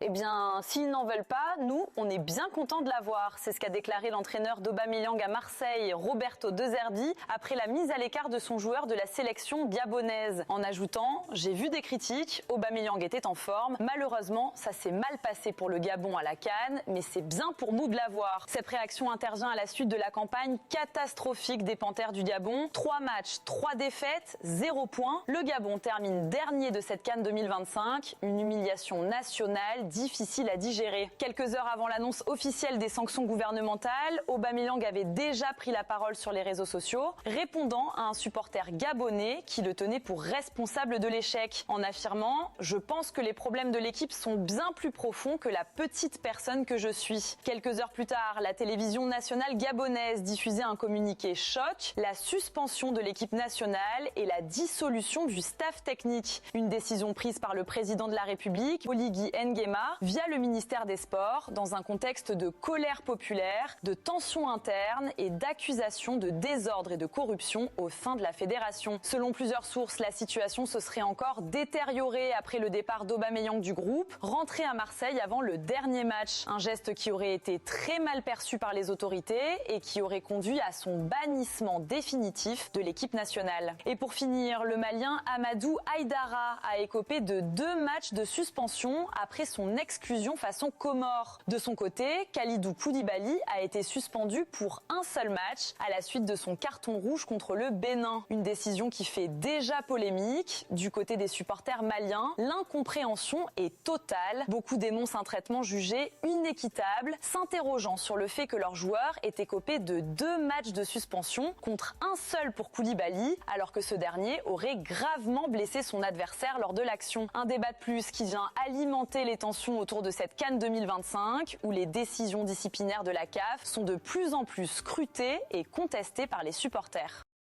Eh bien, s'ils n'en veulent pas, nous, on est bien contents de l'avoir. C'est ce qu'a déclaré l'entraîneur d'Aubameyang à Marseille, Roberto De Zerbi, après la mise à l'écart de son joueur de la sélection gabonaise. En ajoutant « J'ai vu des critiques, Aubameyang était en forme. Malheureusement, ça s'est mal passé pour le Gabon à la CAN, mais c'est bien pour nous de l'avoir. » Cette réaction intervient à la suite de la campagne catastrophique des Panthères du Gabon. 3 matchs, 3 défaites, 0 points. Le Gabon termine dernier de cette CAN 2025. Une humiliation nationale difficile à digérer. Quelques heures avant l'annonce officielle des sanctions gouvernementales, Aubameyang avait déjà pris la parole sur les réseaux sociaux, répondant à un supporter gabonais qui le tenait pour responsable de l'échec, en affirmant « Je pense que les problèmes de l'équipe sont bien plus profonds que la petite personne que je suis ». Quelques heures plus tard, la télévision nationale gabonaise diffusait un communiqué choc, la suspension de l'équipe nationale et la dissolution du staff technique. Une décision prise par le président de la République, Oligui Nguema, via le ministère des Sports, dans un contexte de colère populaire, de tensions internes et d'accusations de désordre et de corruption au sein de la fédération. Selon plusieurs sources, la situation se serait encore détériorée après le départ d'Aubameyang du groupe, rentré à Marseille avant le dernier match. Un geste qui aurait été très mal perçu par les autorités et qui aurait conduit à son bannissement définitif de l'équipe nationale. Et pour finir, le Malien Amadou Haïdara a écopé de 2 matchs de suspension après son exclusion façon Comores. De son côté, Kalidou Koulibaly a été suspendu pour un seul match à la suite de son carton rouge contre le Bénin. Une décision qui fait déjà polémique. Du côté des supporters maliens, l'incompréhension est totale. Beaucoup dénoncent un traitement jugé inéquitable, s'interrogeant sur le fait que leur joueur ait écopé de 2 matchs de suspension contre un seul pour Koulibaly, alors que ce dernier aurait gravement blessé son adversaire lors de l'action. Un débat de plus qui vient alimenter les tensions autour de cette CAN 2025, où les décisions disciplinaires de la CAF sont de plus en plus scrutées et contestées par les supporters.